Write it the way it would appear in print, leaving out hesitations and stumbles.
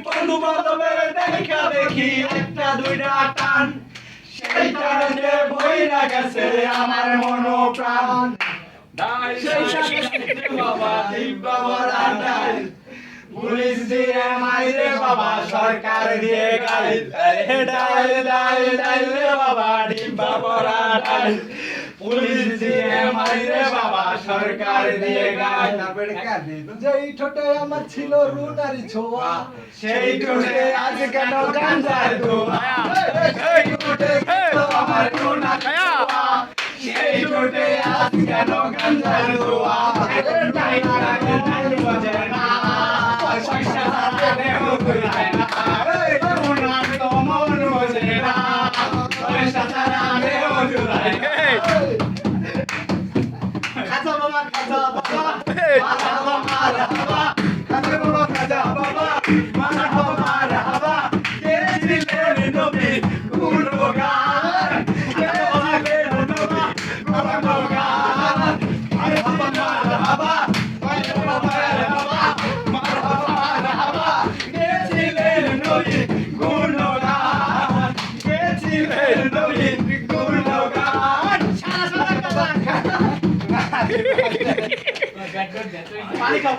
বন্ধু বান্ধবের দেখা দেখি একটা দুইটা টান সেই টানে বইরা গেছে আমার মনোপ্রাণ সেই সাথে বাবা দিব্যা বড়া ডাল পুলিশ দিয়ে মাইরে বাবা সরকার দিয়ে গাল আরে ডাল ডাল ডাল রে বাবা দিব্যা বড়া ডাল পুলিশ দিয়ে মাইরে বাবা সরকার দিয়ে গাল যেই ঠোঁটে আমার ছিল রুনারি ছোঁয়া সেই ঠোঁটে আজ কেন গাঞ্জার ধোঁয়া সেই ঠোঁটে আমার রুনা ছোঁয়া সেই ঠোঁটে আজ কেন গাঞ্জার ধোঁয়া টাইনা টাইনা বাজে না পয়সা হাতে মুকুলায় না রুনা তো মন বোঝে না পয়সা ছাড়া দেহ জুড়ায় না খাজা বাবা মারহাবা মারহাবা খাজা বাবা খাজা বাবা মারহাবা মারহাবা কে ছিলেন নবী গুণগান কে ছিলেন নবী গুণগান মারহাবা মারহাবা মারহাবা মারহাবা মারহাবা মারহাবা কে ছিলেন নবী গুণগান কে ছিলেন নবী গুণগান সারা সারা কথা পানি খাও